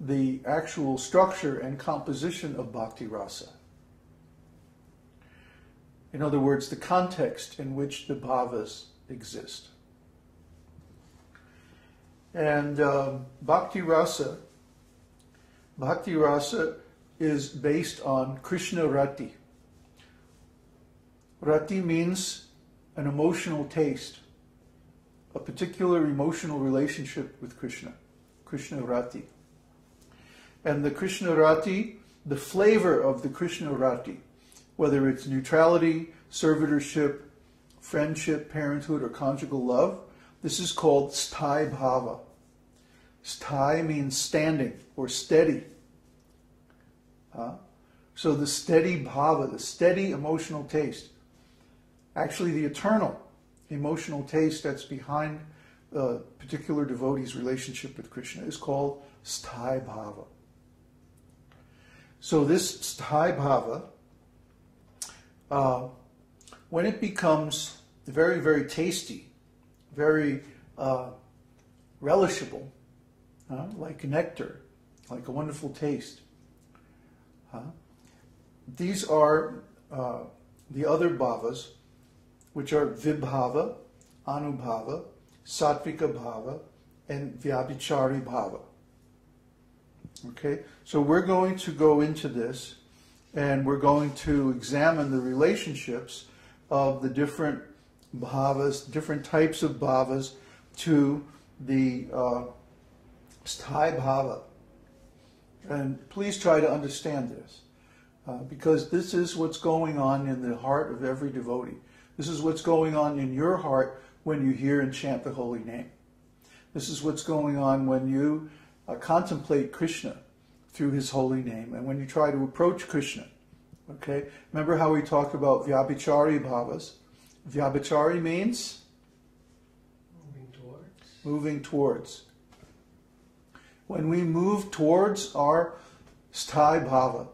the actual structure and composition of bhakti-rasa. In other words, the context in which the bhavas exist. And bhakti-rasa is based on Krishna-rati. Rati means an emotional taste, a particular emotional relationship with Krishna. Krishna-rati. And the Krishna-rati, the flavor of the Krishna-rati, whether it's neutrality, servitorship, friendship, parenthood, or conjugal love, this is called Sthāyi-bhāva. Sthāyi means standing or steady. So the steady bhava, the steady emotional taste, actually the eternal emotional taste that's behind a particular devotee's relationship with Krishna is called Sthāyi-bhāva. So this Sthāyi-bhāva, when it becomes very, very tasty, very relishable, like nectar, like a wonderful taste, these are the other bhavas, which are vibhava, anubhava, sattvika bhava, and vyabhichari bhava. Okay, so we're going to go into this, and we're going to examine the relationships of the different bhavas, different types of bhavas, to the Sthāyi-bhāva. And please try to understand this, because this is what's going on in the heart of every devotee. This is what's going on in your heart when you hear and chant the holy name. This is what's going on when you contemplate Krishna through his holy name, and when you try to approach Krishna. Okay? Remember how we talked about vyabhichari bhavas? Vyabhichari means? Moving towards. When we move towards our Sthāyi-bhāva,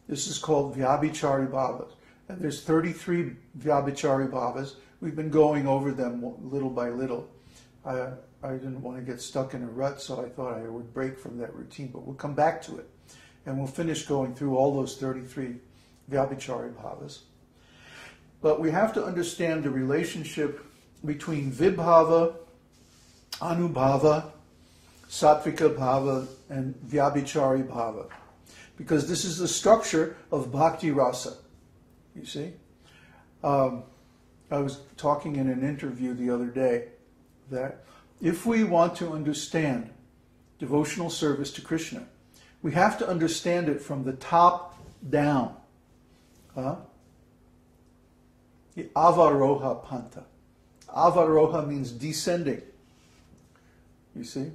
this is called vyabhichari bhavas. And there's 33 vyabhichari bhavas. We've been going over them little by little. I didn't want to get stuck in a rut, so I thought I would break from that routine, but we'll come back to it. And we'll finish going through all those 33 vyabhichari bhavas. But we have to understand the relationship between vibhava, anubhava, sattvika bhava, and vyabhichari bhava. Because this is the structure of bhakti-rasa. You see? I was talking in an interview the other day that if we want to understand devotional service to Krishna, we have to understand it from the top down. The avaroha panta. Avaroha means descending. You see?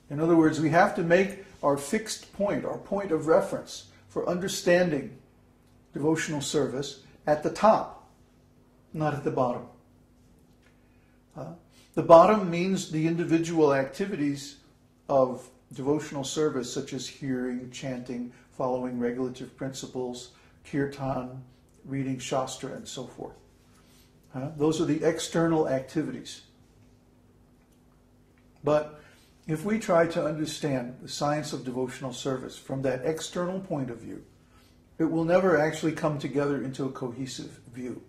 In other words, we have to make our fixed point, our point of reference for understanding devotional service at the top, not at the bottom. The bottom means the individual activities of devotional service, such as hearing, chanting, following regulative principles, kirtan, reading shastra, and so forth. Those are the external activities. But if we try to understand the science of devotional service from that external point of view, it will never actually come together into a cohesive view.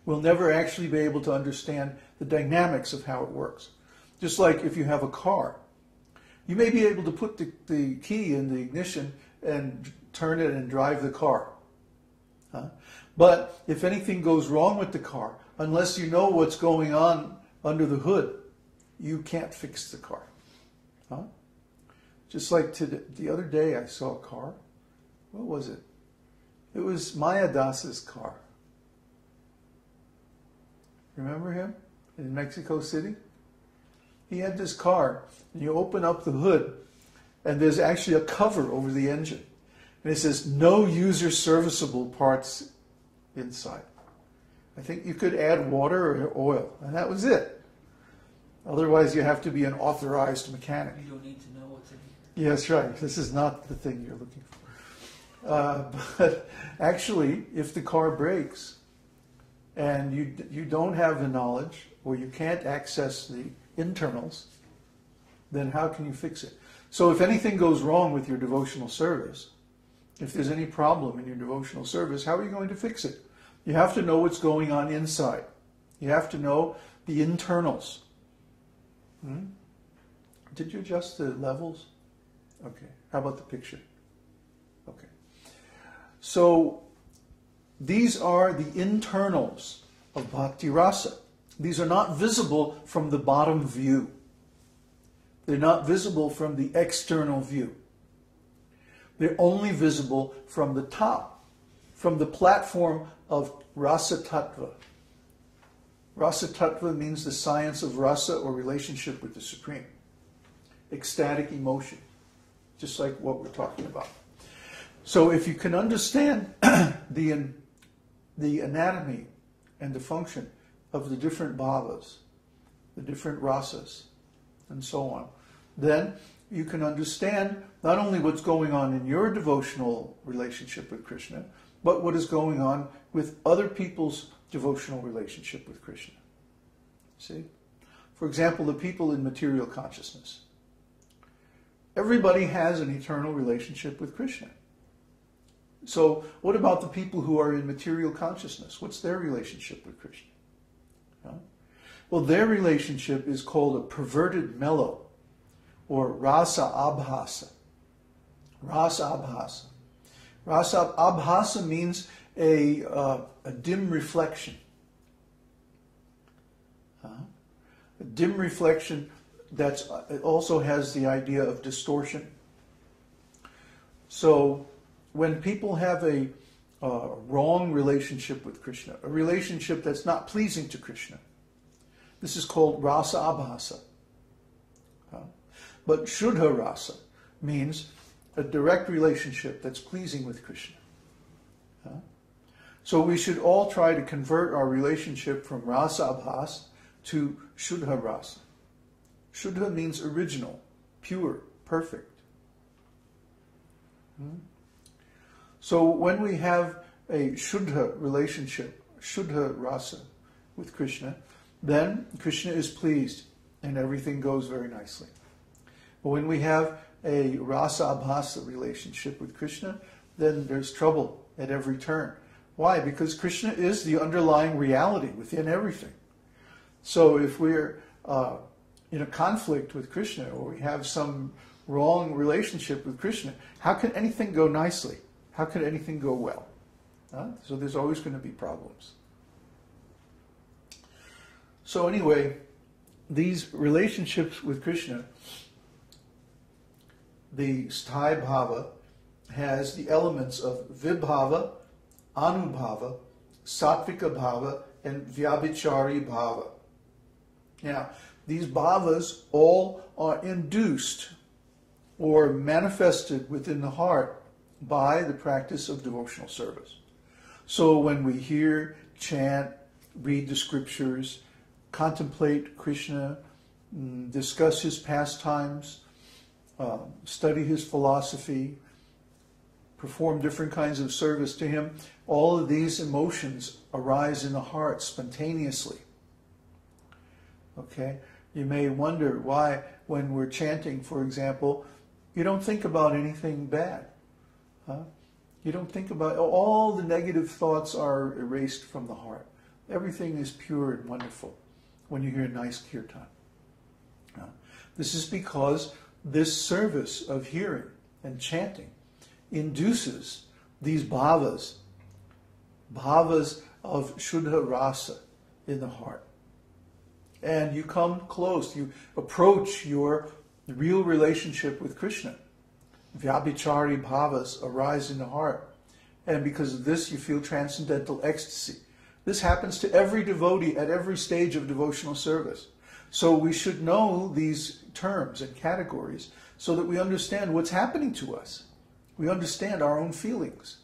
We'll never actually be able to understand the dynamics of how it works. Just like if you have a car, you may be able to put the key in the ignition and turn it and drive the car. But if anything goes wrong with the car, unless you know what's going on under the hood, you can't fix the car. Just like the other day I saw a car. What was it? It was Mayadasa's car. Remember him in Mexico City? He had this car, and you open up the hood, and there's actually a cover over the engine. And it says, no user serviceable parts inside. I think you could add water or oil, and that was it. Otherwise, you have to be an authorized mechanic. You don't need to know what's in here. Yes, right. This is not the thing you're looking for. But actually, if the car breaks and you don't have the knowledge, or you can't access the internals, then how can you fix it? So if anything goes wrong with your devotional service, if there's any problem in your devotional service, how are you going to fix it? You have to know what's going on inside. You have to know the internals. Did you adjust the levels? Okay. How about the picture? Okay. So these are the internals of bhakti-rasa. These are not visible from the bottom view. They're not visible from the external view. They're only visible from the top, from the platform of rasa tattva. Rasa tattva means the science of rasa, or relationship with the Supreme. Ecstatic emotion, just like what we're talking about. So if you can understand the anatomy and the function of the different bhavas, the different rasas, and so on, then you can understand not only what's going on in your devotional relationship with Krishna, but what is going on with other people's devotional relationship with Krishna. See? For example, the people in material consciousness. Everybody has an eternal relationship with Krishna. So what about the people who are in material consciousness? What's their relationship with Krishna? Well, their relationship is called a perverted mellow, or rasa-abhasa. Rasa-abhasa. Rasa-abhasa means a dim reflection. A dim reflection that also has the idea of distortion. So when people have a wrong relationship with Krishna, a relationship that's not pleasing to Krishna, this is called rasa-abhasa. But shuddha rasa means a direct relationship that's pleasing with Krishna. So we should all try to convert our relationship from rasa-abhasa to shuddha rasa. Shuddha means original, pure, perfect. So when we have a shuddha relationship, shuddha rasa with Krishna, then Krishna is pleased and everything goes very nicely. But when we have a rasa-abhasa relationship with Krishna, then there's trouble at every turn. Why? Because Krishna is the underlying reality within everything. So if we're in a conflict with Krishna, or we have some wrong relationship with Krishna, how can anything go nicely? How can anything go well? So there's always going to be problems. So anyway, these relationships with Krishna, the Sthāyi-bhāva has the elements of vibhava, anubhava, sattvika bhava, and vyabhichari-bhava. Now, these bhavas all are induced or manifested within the heart by the practice of devotional service. So when we hear, chant, read the scriptures, contemplate Krishna, discuss his pastimes, study his philosophy, perform different kinds of service to him, all of these emotions arise in the heart spontaneously. Okay? You may wonder why, when we're chanting, for example, you don't think about anything bad. You don't think about, all the negative thoughts are erased from the heart. Everything is pure and wonderful when you hear a nice kirtan. This is because this service of hearing and chanting induces these bhavas of shuddha rasa in the heart. And you come close, you approach your real relationship with Krishna. Vyabhichari bhavas arise in the heart. And because of this, you feel transcendental ecstasy. This happens to every devotee at every stage of devotional service. So we should know these terms and categories so that we understand what's happening to us. We understand our own feelings.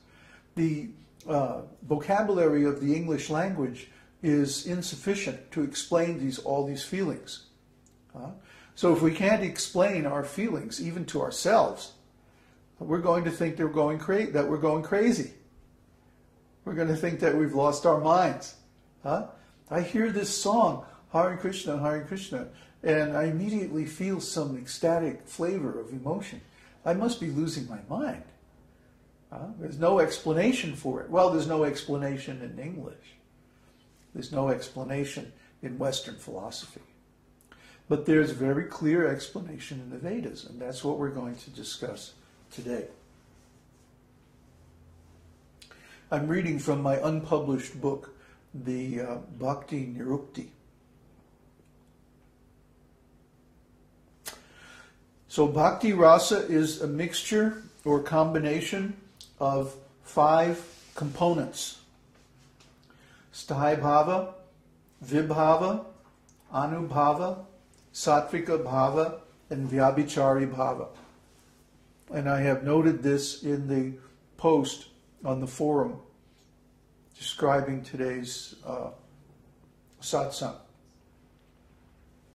The vocabulary of the English language is insufficient to explain all these feelings. So if we can't explain our feelings even to ourselves, we're going to think that we're going crazy. We're going to think that we've lost our minds. I hear this song, Hare Krishna, and I immediately feel some ecstatic flavor of emotion. I must be losing my mind. There's no explanation for it. Well, there's no explanation in English. There's no explanation in Western philosophy. But there's very clear explanation in the Vedas, and that's what we're going to discuss today. I'm reading from my unpublished book, the Bhakti-Nirukti. So Bhakti-rasa is a mixture or combination of 5 components: Sthāyi-bhāva, vibhāva, anubhāva, sattvika-bhāva, and vyabhichari-bhāva. And I have noted this in the post on the forum describing today's satsang.